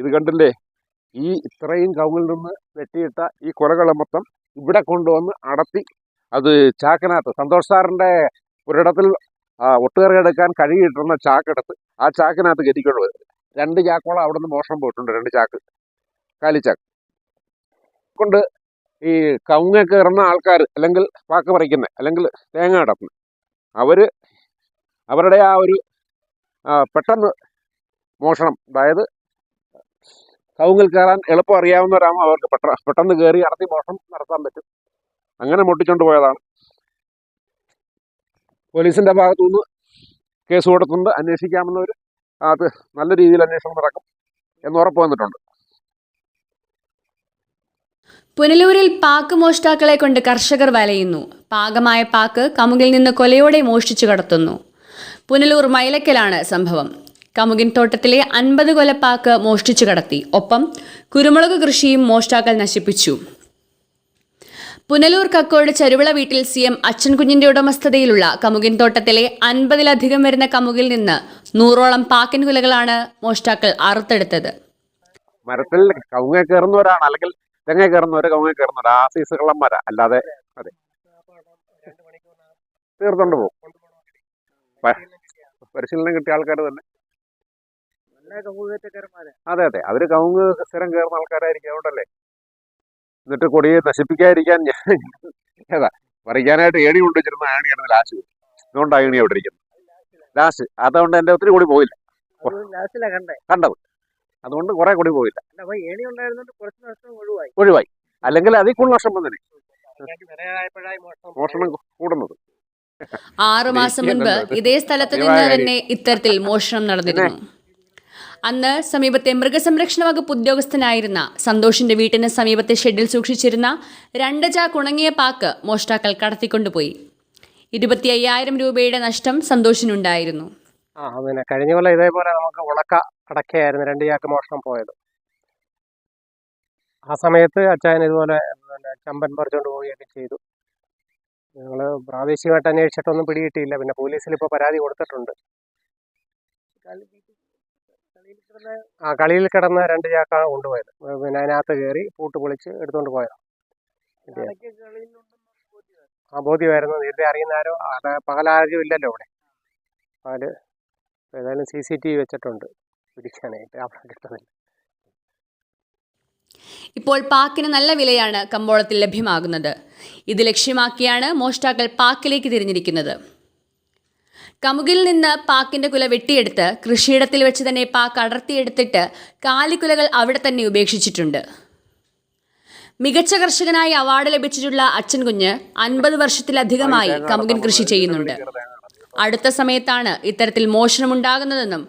ഇത് കണ്ടില്ലേ, ഈ ഇത്രയും കവുങ്ങിൽ നിന്ന് വെട്ടിയിട്ട ഈ കുലകളെ മൊത്തം ഇവിടെ കൊണ്ടുവന്ന് അടത്തി അത് ചാക്കിനകത്ത് സന്തോഷ് സാറിൻ്റെ ഒരിടത്തിൽ ഒട്ടുകറി എടുക്കാൻ കഴുകിയിട്ടിരുന്ന ചാക്കെടുത്ത് ആ ചാക്കിനകത്ത് കയറ്റിക്കൊണ്ട് വരും. 2 ചാക്കോളം അവിടെ നിന്ന് മോഷണം പോയിട്ടുണ്ട്. 2 ചാക്ക് കാലിച്ചാക്ക് കൊണ്ട് ഈ കവുങ്ങ കയറുന്ന ആൾക്കാർ, അല്ലെങ്കിൽ പാക്ക് പറിക്കുന്ന, അല്ലെങ്കിൽ തേങ്ങ അടക്കുന്ന അവരുടെ ആ ഒരു പെട്ടെന്ന് മോഷണം, അതായത് കവുങ്ങിൽ കയറാൻ എളുപ്പം അറിയാവുന്നവരാകുമ്പോൾ അവർക്ക് പെട്ടെന്ന് കയറി അടത്തി മോഷണം നടത്താൻ പറ്റും. അങ്ങനെ പൊട്ടിച്ചുകൊണ്ട് പോയതാണ്. പോലീസിൻ്റെ ഭാഗത്തുനിന്ന് കേസ് കൊടുത്തുകൊണ്ട് അന്വേഷിക്കാമെന്നവർ അത് നല്ല രീതിയിൽ അന്വേഷണം നടക്കും എന്ന് ഉറപ്പ് വന്നിട്ടുണ്ട്. പുനലൂരിൽ പാക്ക് മോഷ്ടാക്കളെ കൊണ്ട് കർഷകർ വലയുന്നു. പാകമായ പാക്ക് കമുകിൽ നിന്ന് കൊലയോടെ മോഷ്ടിച്ചു കടത്തുന്നു. പുനലൂർ മൈലക്കലാണ് സംഭവം. കമുകിൻ തോട്ടത്തിലെ 50 കൊല പാക്ക് മോഷ്ടിച്ചു കടത്തി. ഒപ്പം കുരുമുളക് കൃഷിയും മോഷ്ടാക്കൾ നശിപ്പിച്ചു. പുനലൂർ കക്കോട് ചരുവിള വീട്ടിൽ CM അച്ഛൻകുഞ്ഞിന്റെ ഉടമസ്ഥതയിലുള്ള കമുകിൻ തോട്ടത്തിലെ 50-ലധികം വരുന്ന കമുകിൽ നിന്ന് 100ഓളം പാക്കിൻ കുലകളാണ് മോഷ്ടാക്കൾ അറുത്തെടുത്തത്. മരത്തിൽ കവുങ്ങ കയറുന്നവരാണ്, അല്ലെങ്കിൽ തെങ്ങ കയറുന്നവർ, കവുങ്ങ കയറുന്നവർ ആ സീസ് കള്ളന്മാരാ. അല്ലാതെ അതെ തീർത്തോണ്ട് പോകും. പരിശീലനം കിട്ടിയ ആൾക്കാർ തന്നെ. അതെ അതെ, അവര് കവുങ്ങ് സ്ഥിരം കയറുന്ന ആൾക്കാരായിരിക്കും. അതുകൊണ്ടല്ലേ. എന്നിട്ട് കൊടിയെ നശിപ്പിക്കാതിരിക്കാൻ ഏതാ പറിക്കാനായിട്ട് ഏണി കൊണ്ടുവച്ചിരുന്ന ആണിയാണ് ലാസ്റ്റ്. അതുകൊണ്ടാണ് ഏണി അവിടെ ഇരിക്കുന്നത് ലാസ്റ്റ്. അതുകൊണ്ട് എൻ്റെ ഒത്തിരി കൊടി പോയില്ല, കണ്ടത്. അതുകൊണ്ട് കുറെ കൊടി പോയില്ല, ഒഴിവായി. അല്ലെങ്കിൽ അതിൽ കൂടുതൽ നഷ്ടം വന്നേ. മോഷണം കൂടുന്നത്. 6 മാസം മുൻപ് ഇതേ സ്ഥലത്ത് നിന്ന് തന്നെ ഇത്തരത്തിൽ മോഷണം നടന്നിരുന്നു. അന്ന് സമീപത്തെ മൃഗസംരക്ഷണ വകുപ്പ് ഉദ്യോഗസ്ഥനായിരുന്ന സന്തോഷിന്റെ വീട്ടിന് സമീപത്തെ ഷെഡിൽ സൂക്ഷിച്ചിരുന്ന 2 ചാക്ക് ഉണങ്ങിയ പാക്ക് മോഷ്ടാക്കൾ കടത്തിക്കൊണ്ടുപോയി. 25,000 രൂപയുടെ നഷ്ടം സന്തോഷിനുണ്ടായിരുന്നു. പിന്നെ കഴിഞ്ഞ പോലെ ഇതേപോലെ നമുക്ക് ഉണക്ക അടക്കയായിരുന്നു 2 ചാക്ക് മോഷണം പോയത്. ആ സമയത്ത് അച്ചായൻ ഇതുപോലെ ചമ്പൻ പറിച്ചുകൊണ്ട് പോവുകയൊക്കെ ചെയ്തു. ഞങ്ങൾ പ്രാദേശികമായിട്ട് അന്വേഷിച്ചിട്ടൊന്നും പിടികിട്ടിയില്ല. പിന്നെ പോലീസിൽ ഇപ്പോൾ പരാതി കൊടുത്തിട്ടുണ്ട്. കളിയിൽ കിടന്ന 2 ചാക്കാണ് കൊണ്ടുപോയത്. പിന്നെ അതിനകത്ത് കയറി പൂട്ട് പൊളിച്ച് എടുത്തുകൊണ്ട് പോയതാണ്. ബോധ്യമായിരുന്നു. നേരത്തെ അറിയുന്ന ആരോ, അത് പകലാരും ഇല്ലല്ലോ ഇവിടെ. പകല് ഏതായാലും CCTV വെച്ചിട്ടുണ്ട് പിടിക്കാനായിട്ട്. അവിടെ കിട്ടുന്നില്ല. ഇപ്പോൾ പാക്കിന് നല്ല വിലയാണ് കമ്പോളത്തിൽ ലഭ്യമാകുന്നത്. ഇത് ലക്ഷ്യമാക്കിയാണ് മോഷ്ടാക്കൾ പാക്കിലേക്ക് തിരിഞ്ഞിരിക്കുന്നത്. കമുകിൽ നിന്ന് പാക്കിന്റെ കുല വെട്ടിയെടുത്ത് കൃഷിയിടത്തിൽ വെച്ച് തന്നെ പാക്ക് അടർത്തിയെടുത്തിട്ട് കാലിക്കുലകൾ അവിടെ തന്നെ ഉപേക്ഷിച്ചിട്ടുണ്ട്. മികച്ച കർഷകനായി അവാർഡ് ലഭിച്ചിട്ടുള്ള അച്ഛൻകുഞ്ഞ് 50 വർഷത്തിലധികമായി കമുകിൻ കൃഷി ചെയ്യുന്നുണ്ട്. അടുത്ത സമയത്താണ് ഇത്തരത്തിൽ മോഷണമുണ്ടാകുന്നതെന്നും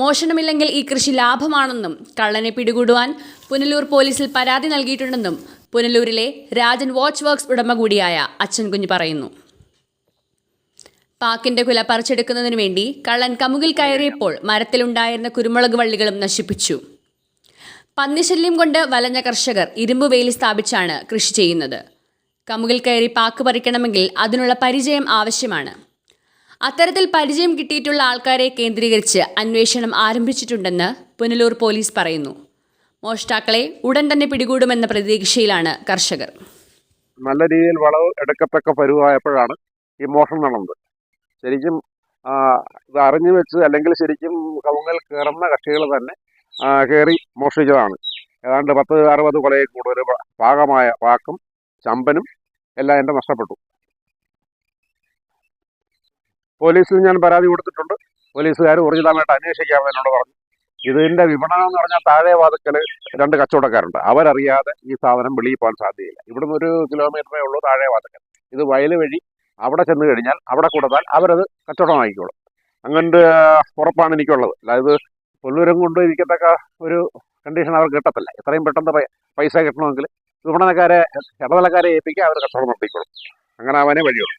മോഷണമില്ലെങ്കിൽ ഈ കൃഷി ലാഭമാണെന്നും കള്ളനെ പിടികൂടുവാൻ പുനലൂർ പോലീസിൽ പരാതി നൽകിയിട്ടുണ്ടെന്നും പുനലൂരിലെ രാജൻ വാച്ച് വർക്ക്സ് ഉടമ കൂടിയായ അച്ഛൻകുഞ്ഞ് പറയുന്നു. പാക്കിന്റെ കുല പറിച്ചെടുക്കുന്നതിന് വേണ്ടി കള്ളൻ കമുകിൽ കയറിയപ്പോൾ മരത്തിലുണ്ടായിരുന്ന കുരുമുളക് വള്ളികളും നശിപ്പിച്ചു. പന്നിശല്യം കൊണ്ട് വലഞ്ഞ കർഷകർ ഇരുമ്പ് വേലി സ്ഥാപിച്ചാണ് കൃഷി ചെയ്യുന്നത്. കമുകിൽ കയറി പാക്ക് പറിക്കണമെങ്കിൽ അതിനുള്ള പരിചയം ആവശ്യമാണ്. അത്തരത്തിൽ പരിചയം കിട്ടിയിട്ടുള്ള ആൾക്കാരെ കേന്ദ്രീകരിച്ച് അന്വേഷണം ആരംഭിച്ചിട്ടുണ്ടെന്ന് പുനലൂർ പോലീസ് പറയുന്നു. മോഷ്ടാക്കളെ ഉടൻ തന്നെ പിടികൂടുമെന്ന പ്രതീക്ഷയിലാണ് കർഷകർ. നല്ല രീതിയിൽ വളവ് എടുക്കത്തക്ക പരുവായപ്പോഴാണ് ഈ മോഷണം നടന്നത്. ശരിക്കും ഇത് അറിഞ്ഞു വെച്ച്, അല്ലെങ്കിൽ ശരിക്കും കവുങ്ങൽ കയറുന്ന കക്ഷികൾ തന്നെ കയറി മോഷ്ടിച്ചതാണ്. ഏതാണ്ട് 10-60 കൊലയിൽ കൂടുതൽ പാകമായ പാക്കും ചമ്പനും എല്ലാം എൻ്റെ നഷ്ടപ്പെട്ടു. പോലീസിൽ ഞാൻ പരാതി കൊടുത്തിട്ടുണ്ട്. പോലീസുകാർ ഊർജിതമായിട്ട് അന്വേഷിക്കാമെന്ന് എന്നോട് പറഞ്ഞു. ഇതിൻ്റെ വിപണനം എന്ന് പറഞ്ഞാൽ താഴെ വാതിക്കൽ 2 കച്ചവടക്കാരുണ്ട്. അവരറിയാതെ ഈ സാധനം വെളിയിൽ പോകാൻ സാധ്യതയില്ല. ഇവിടുന്ന് 1 കിലോമീറ്ററേ ഉള്ളൂ താഴെ വാതിക്കൽ. ഇത് വയൽ വഴി അവിടെ ചെന്ന് കഴിഞ്ഞാൽ അവിടെ കൊടുത്താൽ അവരത് കച്ചവടമാക്കിക്കോളും. അങ്ങനത്തെ ഉറപ്പാണ് എനിക്കുള്ളത്. അതായത് പുനലൂരും കൊണ്ട് ഇരിക്കത്തക്ക ഒരു കണ്ടീഷൻ അവർക്ക് കിട്ടത്തില്ല. എത്രയും പെട്ടെന്ന് പൈസ കിട്ടണമെങ്കിൽ വിപണനക്കാരെ, ഇടനിലക്കാരെ ഏൽപ്പിക്കുക, അവർ കച്ചവടം നടത്തിക്കോളും. അങ്ങനെ അവനെ വഴിയുള്ളൂ.